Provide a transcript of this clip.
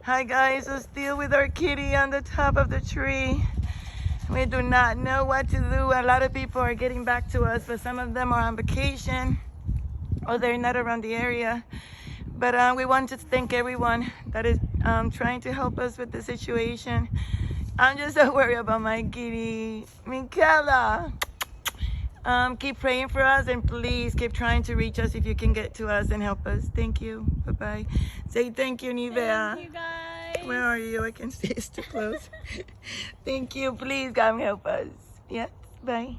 Hi guys, we're still with our kitty on the top of the tree. We do not know what to do. A lot of people are getting back to us, but some of them are on vacation or they're not around the area. But we want to thank everyone that is trying to help us with the situation. I'm just so worried about my kitty, Michaela. Keep praying for us and please keep trying to reach us if you can get to us and help us. Thank you. Bye-bye. Say thank you, Nivea. Thank you, guys. Where are you? I can see it's too close. Thank you. Please come help us. Yes. Bye.